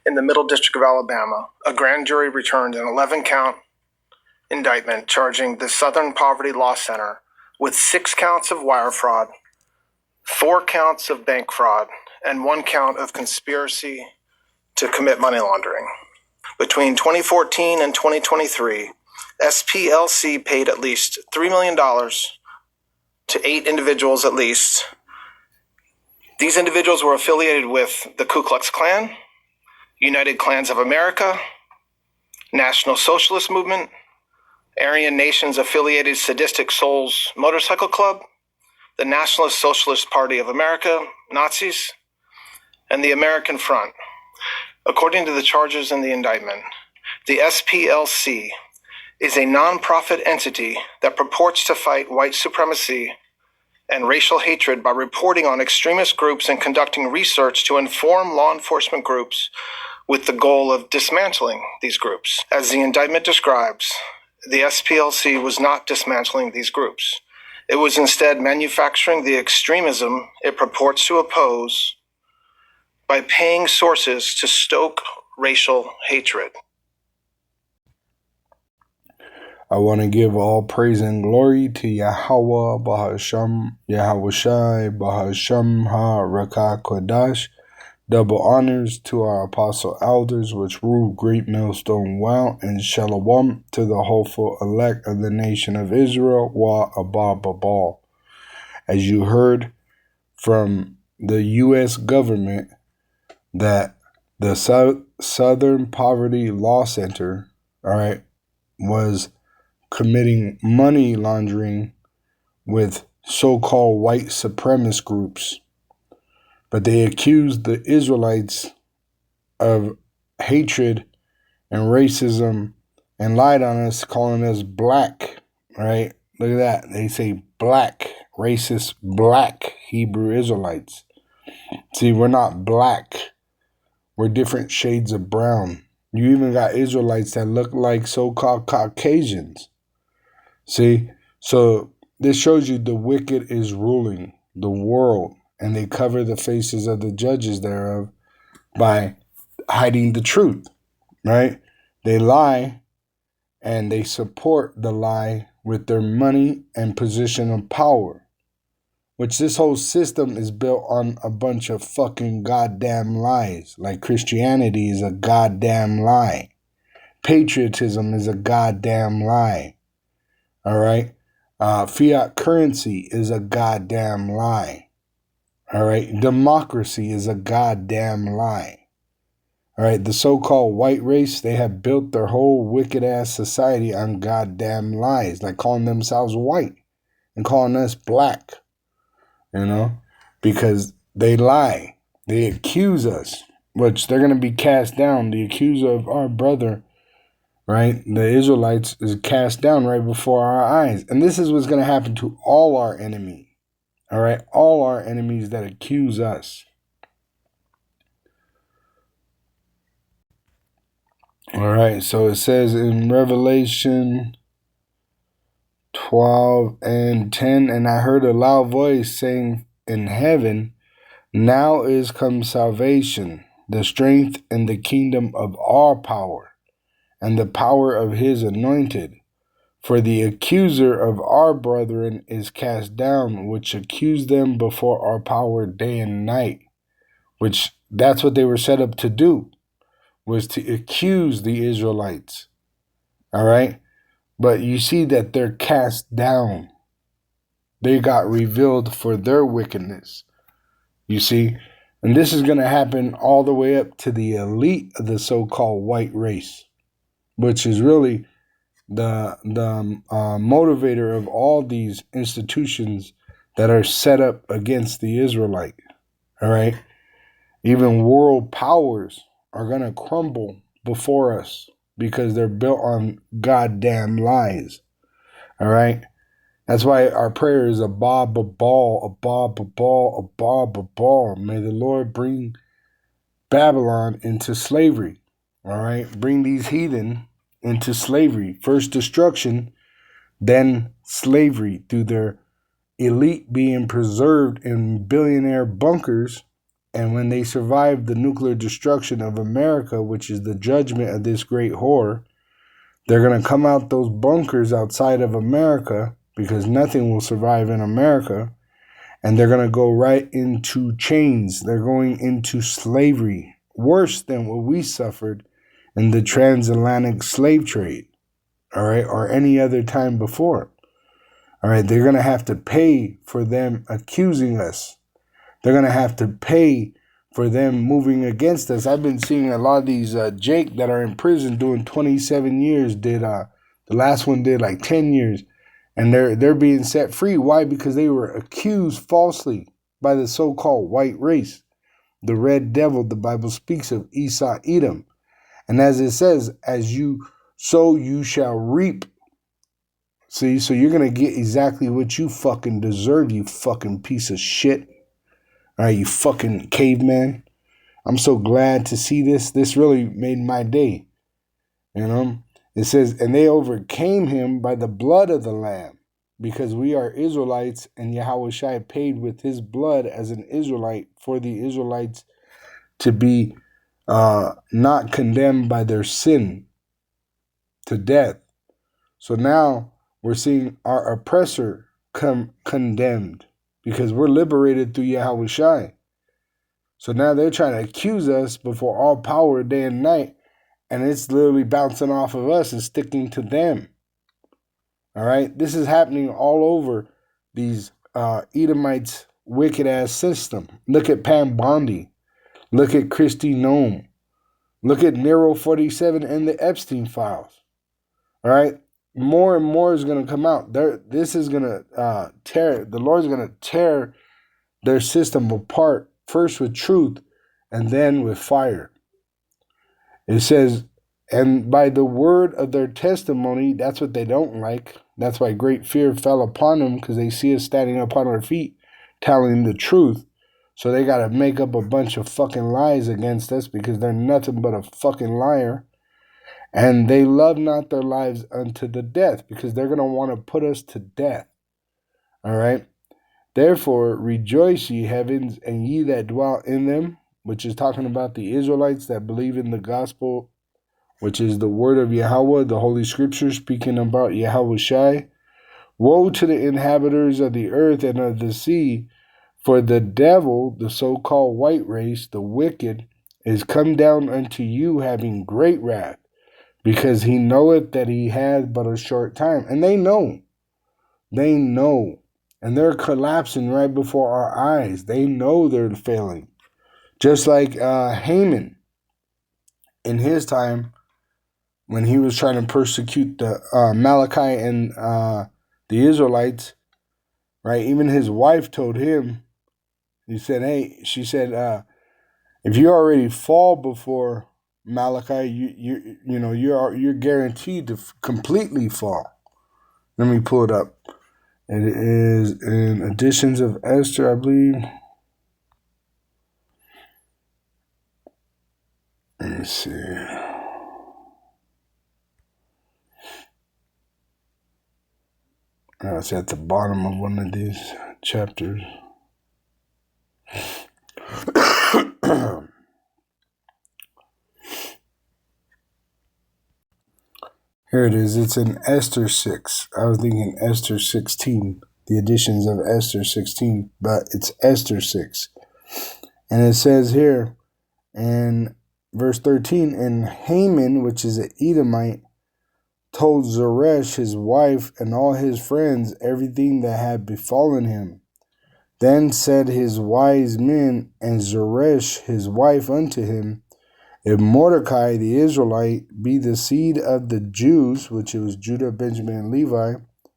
in the Middle District of Alabama, a grand jury returned an 11-count indictment charging the Southern Poverty Law Center with 6 counts of wire fraud, 4 counts of bank fraud, and 1 count of conspiracy to commit money laundering. Between 2014 and 2023, SPLC paid at least $3 million to 8 individuals at least. These individuals were affiliated with the Ku Klux Klan, United Klans of America, National Socialist Movement, Aryan Nations Affiliated Sadistic Souls Motorcycle Club, the Nationalist Socialist Party of America, Nazis, and the American Front. According to the charges in the indictment, the SPLC is a nonprofit entity that purports to fight white supremacy and racial hatred by reporting on extremist groups and conducting research to inform law enforcement groups with the goal of dismantling these groups. As the indictment describes, the SPLC was not dismantling these groups. It was instead manufacturing the extremism it purports to oppose by paying sources to stoke racial hatred. I want to give all praise and glory to Yahweh Bahasham, Yahawashi Bahasham Ha-Raka Kodash. Double honors to our apostle elders which rule Great Millstone Well, and Shalom to the hopeful elect of the nation of Israel, Wa Abba Babal. As you heard from the U.S. government, that the Southern Poverty Law Center, was committing money laundering with so-called white supremacist groups. But they accused the Israelites of hatred and racism and lied on us, calling us black, right? Look at that. They say black, racist black Hebrew Israelites. See, we're not black. We're different shades of brown. You even got Israelites that look like so-called Caucasians. See? So this shows you the wicked is ruling the world, and they cover the faces of the judges thereof by hiding the truth, right? They lie, and they support the lie with their money and position of power, which this whole system is built on a bunch of fucking goddamn lies. Like Christianity is a goddamn lie. Patriotism is a goddamn lie. All right? Fiat currency is a goddamn lie. All right? Democracy is a goddamn lie. All right? The so-called white race, they have built their whole wicked-ass society on goddamn lies, like calling themselves white and calling us black. You know, because they lie. They accuse us, which they're going to be cast down. The accuser of our brother, right, the Israelites, is cast down right before our eyes. And this is what's going to happen to all our enemies, all right, all our enemies that accuse us. All right, so it says in Revelation 12:10, and I heard a loud voice saying in heaven, now is come salvation, the strength and the kingdom of our power, and the power of his anointed. For the accuser of our brethren is cast down, which accused them before our power day and night. Which, that's what they were set up to do, was to accuse the Israelites. All right? But you see that they're cast down. They got revealed for their wickedness. You see? And this is going to happen all the way up to the elite of the so-called white race, which is really the motivator of all these institutions that are set up against the Israelite. All right? Even world powers are going to crumble before us because they're built on goddamn lies. All right? That's why our prayer is Abba Babal, Abba Babal, Abba Babal. May the Lord bring Babylon into slavery. All right? Bring these heathen into slavery. First destruction, then slavery through their elite being preserved in billionaire bunkers And when they survive the nuclear destruction of America, which is the judgment of this great whore, they're going to come out those bunkers outside of America, because nothing will survive in America, and they're going to go right into chains. They're going into slavery, worse than what we suffered in the transatlantic slave trade, all right, or any other time before. All right, they're going to have to pay for them accusing us. They're going to have to pay for them moving against us. I've been seeing a lot of these Jake that are in prison doing 27 years. The last one did like 10 years. And they're being set free. Why? Because they were accused falsely by the so-called white race. The red devil the Bible speaks of, Esau, Edom. And as it says, as you sow, you shall reap. See, so you're going to get exactly what you fucking deserve, you fucking piece of shit. All right, you fucking caveman. I'm so glad to see this. This really made my day. You know? It says, and they overcame him by the blood of the Lamb, because we are Israelites, and Yahushua paid with his blood as an Israelite for the Israelites to be not condemned by their sin to death. So now we're seeing our oppressor come condemned, because we're liberated through Yahushua. So now they're trying to accuse us before all power day and night, and it's literally bouncing off of us and sticking to them. All right? This is happening all over these Edomites' wicked-ass system. Look at Pam Bondi. Look at Christy Nome. Look at Nero 47 and the Epstein files. All right? More and more is going to come out. This is going to tear. The Lord's going to tear their system apart, first with truth and then with fire. It says, and by the word of their testimony, that's what they don't like. That's why great fear fell upon them, because they see us standing up on our feet telling the truth. So they got to make up a bunch of fucking lies against us, because they're nothing but a fucking liar. And they love not their lives unto the death, because they're going to want to put us to death. All right? Therefore, rejoice, ye heavens, and ye that dwell in them, which is talking about the Israelites that believe in the gospel, which is the word of Yahweh, the Holy Scripture, speaking about Yahushai. Woe to the inhabitants of the earth and of the sea, for the devil, the so-called white race, the wicked, is come down unto you having great wrath, because he knoweth that he hath but a short time. And they know. They know. And they're collapsing right before our eyes. They know they're failing. Just like Haman in his time, when he was trying to persecute the Malachi and the Israelites, right? Even his wife told him, she said, if you already fall before Malachi, you're guaranteed to completely fall. Let me pull it up. It is in Editions of Esther, I believe. Let me see. It's at the bottom of one of these chapters. Here it is. It's in Esther 6. I was thinking Esther 16, the editions of Esther 16, but it's Esther 6. And it says here in verse 13, and Haman, which is an Edomite, told Zeresh, his wife, and all his friends everything that had befallen him. Then said his wise men and Zeresh, his wife, unto him, if Mordecai the Israelite be the seed of the Jews, which it was Judah, Benjamin, and Levi,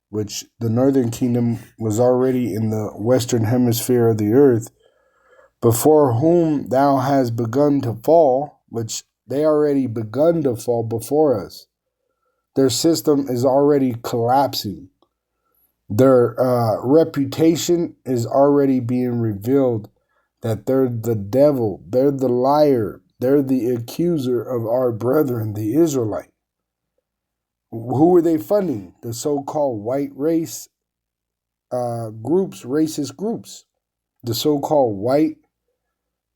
which the northern kingdom was already in the western hemisphere of the earth, before whom thou hast begun to fall, which they already begun to fall before us. Their system is already collapsing. Their reputation is already being revealed that they're the devil, they're the liar, they're the accuser of our brethren, the Israelite. Who are they funding? The so-called white race groups, racist groups. The so-called white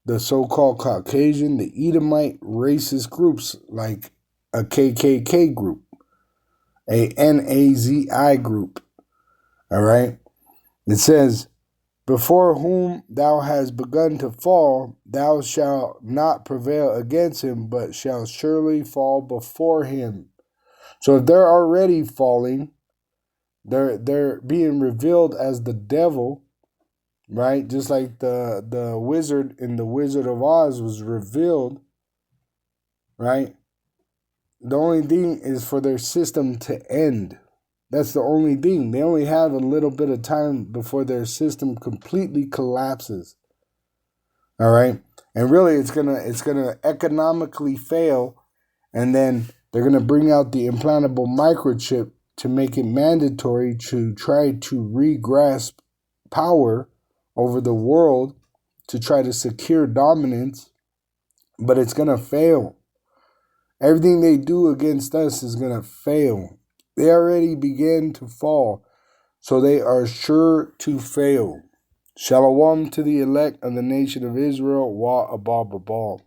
the so-called Caucasian, the Edomite racist groups like a KKK group, a NAZI group. All right? It says, before whom thou hast begun to fall, thou shalt not prevail against him, but shalt surely fall before him. So if they're already falling, they're being revealed as the devil, right? Just like the wizard in the Wizard of Oz was revealed, right? The only thing is for their system to end. That's the only thing. They only have a little bit of time before their system completely collapses. All right? And really it's gonna economically fail, and then they're gonna bring out the implantable microchip to make it mandatory to try to re-grasp power over the world to try to secure dominance, but it's gonna fail. Everything they do against us is gonna fail. They already began to fall, so they are sure to fail. Shalom to the elect of the nation of Israel. Wa abal babal.